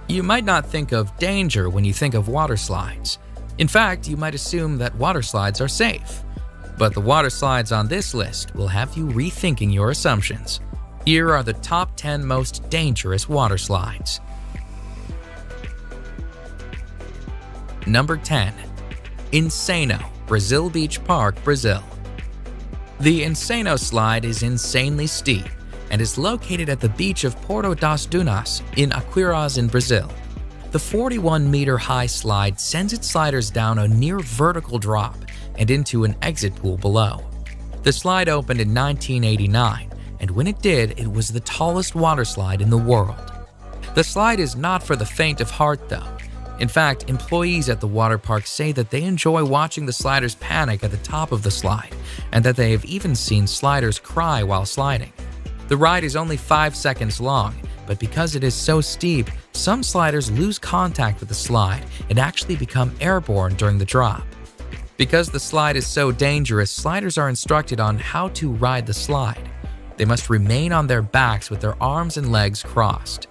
You might not think of danger when you think of water slides. In fact, you might assume that water slides are safe. But the water slides on this list will have you rethinking your assumptions. Here are the top 10 most dangerous water slides. Number 10. Insano, Brazil Beach Park, Brazil. The Insano slide is insanely steep and is located at the beach of Porto das Dunas in Aquiraz in Brazil. The 41-meter-high slide sends its sliders down a near-vertical drop and into an exit pool below. The slide opened in 1989, and when it did, it was the tallest water slide in the world. The slide is not for the faint of heart, though. In fact, employees at the water park say that they enjoy watching the sliders panic at the top of the slide, and that they have even seen sliders cry while sliding. The ride is only 5 seconds long, but because it is so steep, some sliders lose contact with the slide and actually become airborne during the drop. Because the slide is so dangerous, sliders are instructed on how to ride the slide. They must remain on their backs with their arms and legs crossed.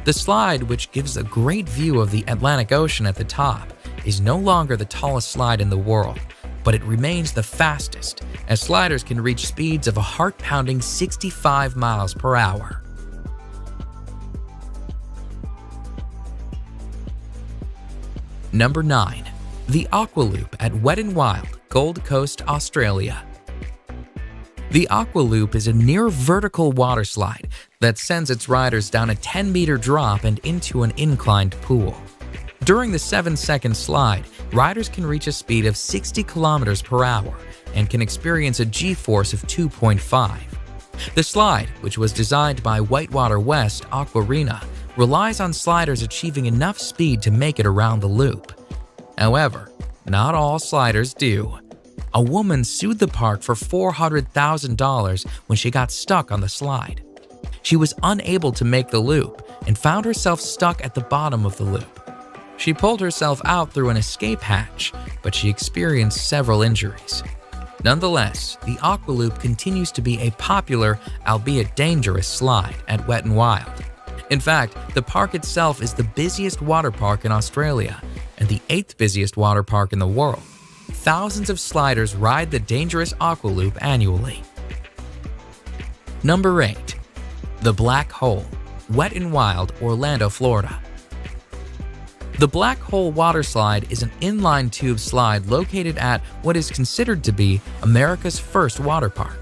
The slide, which gives a great view of the Atlantic Ocean at the top, is no longer the tallest slide in the world, but it remains the fastest, as sliders can reach speeds of a heart-pounding 65 miles per hour. Number 9. The Aqua Loop at Wet n Wild, Gold Coast, Australia. The Aqua Loop is a near-vertical water slide that sends its riders down a 10-meter drop and into an inclined pool. During the 7-second slide, riders can reach a speed of 60 kilometers per hour and can experience a G-force of 2.5. The slide, which was designed by Whitewater West Aquarena, relies on sliders achieving enough speed to make it around the loop. However, not all sliders do. A woman sued the park for $400,000 when she got stuck on the slide. She was unable to make the loop and found herself stuck at the bottom of the loop. She pulled herself out through an escape hatch, but she experienced several injuries. Nonetheless, the Aqua Loop continues to be a popular, albeit dangerous, slide at Wet n Wild. In fact, the park itself is the busiest water park in Australia and the 8th busiest water park in the world. Thousands of sliders ride the dangerous Aqua Loop annually. Number 8. The Black Hole, Wet n Wild, Orlando, Florida. The Black Hole water slide is an inline tube slide located at what is considered to be America's first water park.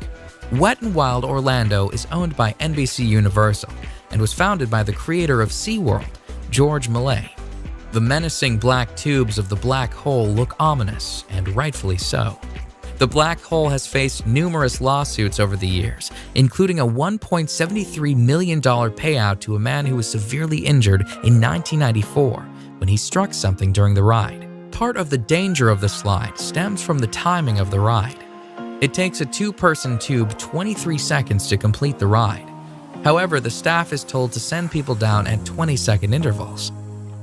Wet n Wild, Orlando is owned by NBC Universal and was founded by the creator of SeaWorld, George Millay. The menacing black tubes of the black hole look ominous, and rightfully so. The black hole has faced numerous lawsuits over the years, including a $1.73 million payout to a man who was severely injured in 1994 when he struck something during the ride. Part of the danger of the slide stems from the timing of the ride. It takes a 2-person tube 23 seconds to complete the ride. However, the staff is told to send people down at 20-second intervals.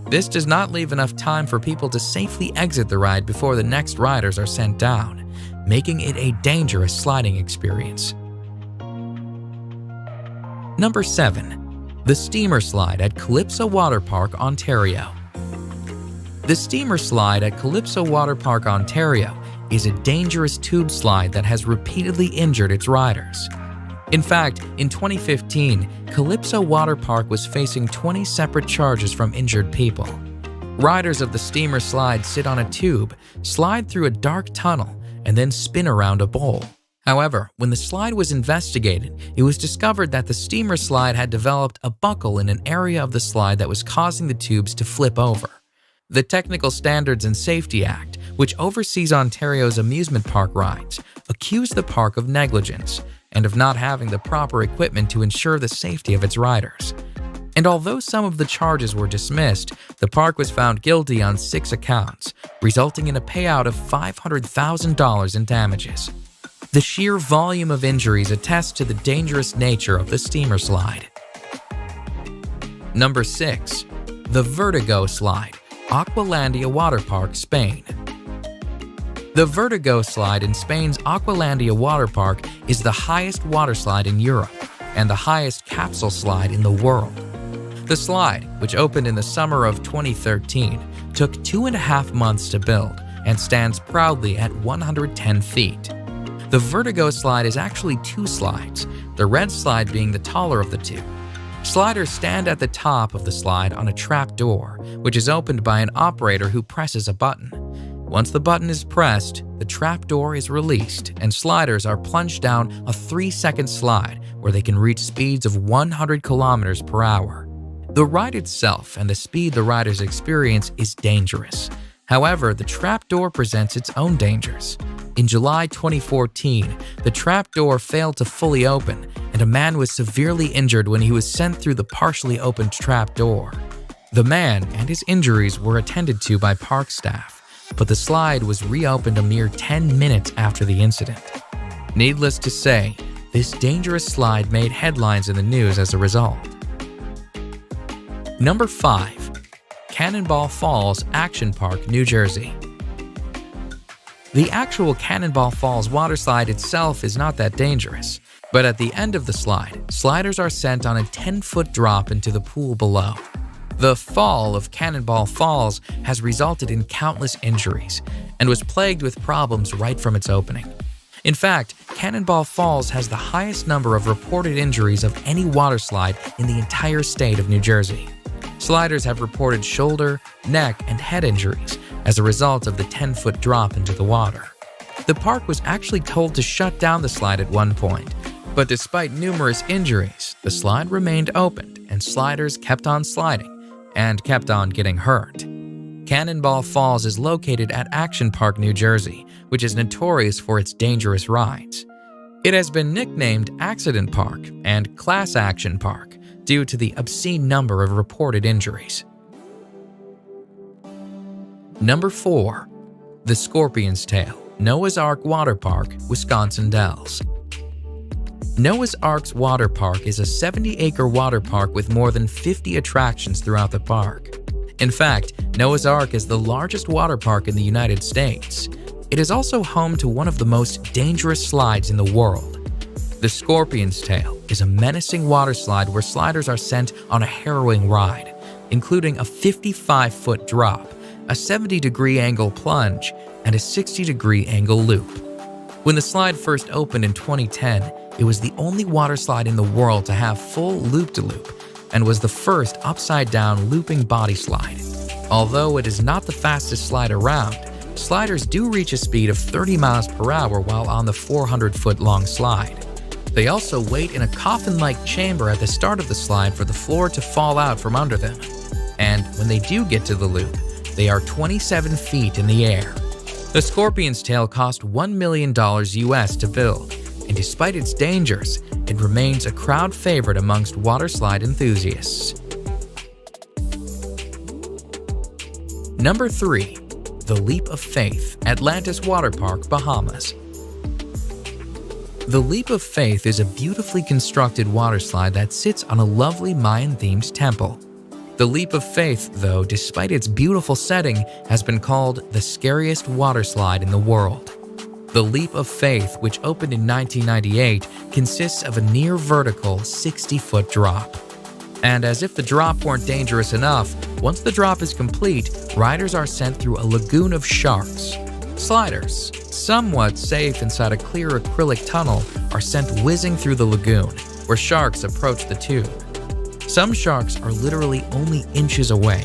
This does not leave enough time for people to safely exit the ride before the next riders are sent down, making it a dangerous sliding experience. Number 7. The Steamer Slide at Calypso Water Park, Ontario. The Steamer Slide at Calypso Water Park, Ontario is a dangerous tube slide that has repeatedly injured its riders. In fact, in 2015, Calypso Water Park was facing 20 separate charges from injured people. Riders of the steamer slide sit on a tube, slide through a dark tunnel, and then spin around a bowl. However, when the slide was investigated, it was discovered that the steamer slide had developed a buckle in an area of the slide that was causing the tubes to flip over. The Technical Standards and Safety Act, which oversees Ontario's amusement park rides, accused the park of negligence and of not having the proper equipment to ensure the safety of its riders. And although some of the charges were dismissed, the park was found guilty on 6 accounts, resulting in a payout of $500,000 in damages. The sheer volume of injuries attests to the dangerous nature of the steamer slide. Number 6. The Vertigo Slide, Aqualandia Water Park, Spain. The Vertigo Slide in Spain's Aqualandia Water Park is the highest water slide in Europe and the highest capsule slide in the world. The slide, which opened in the summer of 2013, took 2.5 months to build and stands proudly at 110 feet. The Vertigo slide is actually two slides, the red slide being the taller of the two. Sliders stand at the top of the slide on a trap door, which is opened by an operator who presses a button. Once the button is pressed, the trap door is released and sliders are plunged down a 3-second slide where they can reach speeds of 100 kilometers per hour. The ride itself and the speed the riders experience is dangerous. However, the trapdoor presents its own dangers. In July 2014, the trapdoor failed to fully open, and a man was severely injured when he was sent through the partially opened trapdoor. The man and his injuries were attended to by park staff, but the slide was reopened a mere 10 minutes after the incident. Needless to say, this dangerous slide made headlines in the news as a result. Number 5. Cannonball Falls Action Park, New Jersey. The actual Cannonball Falls waterslide itself is not that dangerous, but at the end of the slide, sliders are sent on a 10-foot drop into the pool below. The fall of Cannonball Falls has resulted in countless injuries and was plagued with problems right from its opening. In fact, Cannonball Falls has the highest number of reported injuries of any waterslide in the entire state of New Jersey. Sliders have reported shoulder, neck, and head injuries as a result of the 10-foot drop into the water. The park was actually told to shut down the slide at one point, but despite numerous injuries, the slide remained opened and sliders kept on sliding and kept on getting hurt. Cannonball Falls is located at Action Park, New Jersey, which is notorious for its dangerous rides. It has been nicknamed Accident Park and Class Action Park due to the obscene number of reported injuries. Number 4. The Scorpion's Tail, Noah's Ark Water Park, Wisconsin Dells. Noah's Ark's Water Park is a 70-acre water park with more than 50 attractions throughout the park. In fact, Noah's Ark is the largest water park in the United States. It is also home to one of the most dangerous slides in the world. The Scorpion's Tail is a menacing water slide where sliders are sent on a harrowing ride, including a 55-foot drop, a 70-degree angle plunge, and a 60-degree angle loop. When the slide first opened in 2010, it was the only water slide in the world to have full loop-de-loop and was the first upside-down looping body slide. Although it is not the fastest slide around, sliders do reach a speed of 30 miles per hour while on the 400-foot-long slide. They also wait in a coffin-like chamber at the start of the slide for the floor to fall out from under them. And when they do get to the loop, they are 27 feet in the air. The Scorpion's Tail cost $1 million US to build, and despite its dangers, it remains a crowd favorite amongst waterslide enthusiasts. Number 3. The Leap of Faith, Atlantis Water Park, Bahamas. The Leap of Faith is a beautifully constructed waterslide that sits on a lovely Mayan-themed temple. The Leap of Faith, though, despite its beautiful setting, has been called the scariest waterslide in the world. The Leap of Faith, which opened in 1998, consists of a near-vertical 60-foot drop. And as if the drop weren't dangerous enough, once the drop is complete, riders are sent through a lagoon of sharks. Sliders, somewhat safe inside a clear acrylic tunnel, are sent whizzing through the lagoon, where sharks approach the tube. Some sharks are literally only inches away.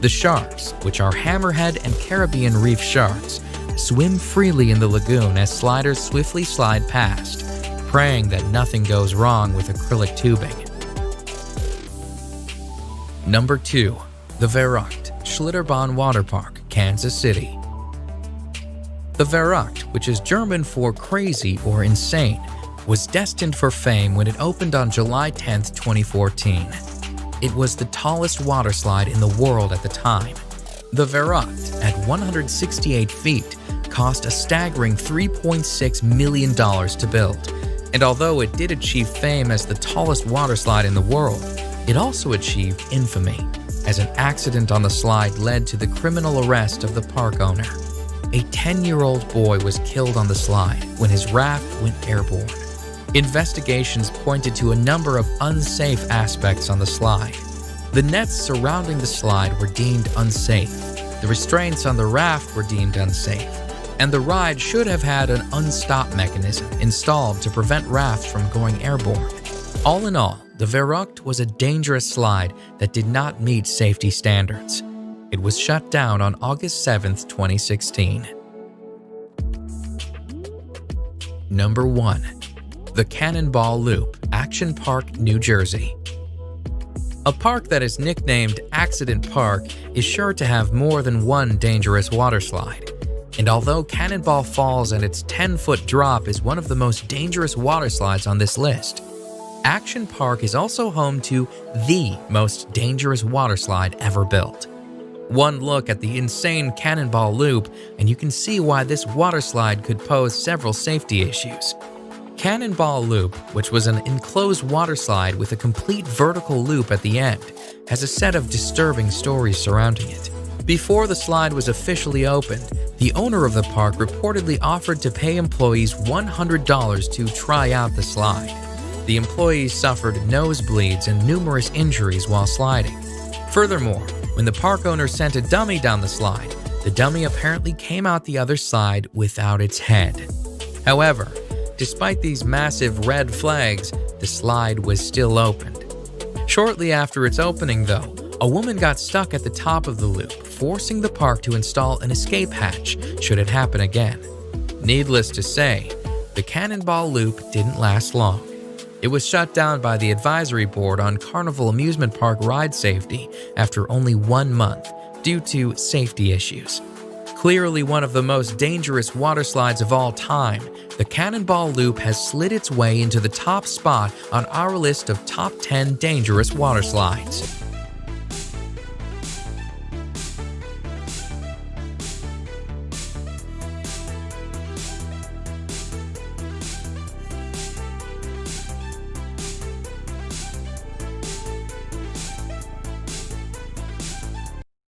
The sharks, which are hammerhead and Caribbean reef sharks, swim freely in the lagoon as sliders swiftly slide past, praying that nothing goes wrong with acrylic tubing. Number 2. The Verrückt Schlitterbahn Water Park, Kansas City. The Verrückt, which is German for crazy or insane, was destined for fame when it opened on July 10, 2014. It was the tallest water slide in the world at the time. The Verrückt, at 168 feet, cost a staggering $3.6 million to build. And although it did achieve fame as the tallest water slide in the world, it also achieved infamy, as an accident on the slide led to the criminal arrest of the park owner. A 10-year-old boy was killed on the slide when his raft went airborne. Investigations pointed to a number of unsafe aspects on the slide. The nets surrounding the slide were deemed unsafe, the restraints on the raft were deemed unsafe, and the ride should have had an unstop mechanism installed to prevent rafts from going airborne. All in all, the Verrückt was a dangerous slide that did not meet safety standards. It was shut down on August 7, 2016. Number 1. The Cannonball Loop, Action Park, New Jersey. A park that is nicknamed Accident Park is sure to have more than one dangerous waterslide. And although Cannonball Falls and its 10-foot drop is one of the most dangerous waterslides on this list, Action Park is also home to the most dangerous waterslide ever built. One look at the insane Cannonball Loop and you can see why this waterslide could pose several safety issues. Cannonball Loop, which was an enclosed waterslide with a complete vertical loop at the end, has a set of disturbing stories surrounding it. Before the slide was officially opened, the owner of the park reportedly offered to pay employees $100 to try out the slide. The employees suffered nosebleeds and numerous injuries while sliding. Furthermore, when the park owner sent a dummy down the slide, the dummy apparently came out the other side without its head. However, despite these massive red flags, the slide was still opened. Shortly after its opening, though, a woman got stuck at the top of the loop, forcing the park to install an escape hatch should it happen again. Needless to say, the Cannonball Loop didn't last long. It was shut down by the Advisory Board on Carnival Amusement Park ride safety after only 1 month due to safety issues. Clearly one of the most dangerous waterslides of all time, the Cannonball Loop has slid its way into the top spot on our list of top 10 dangerous waterslides.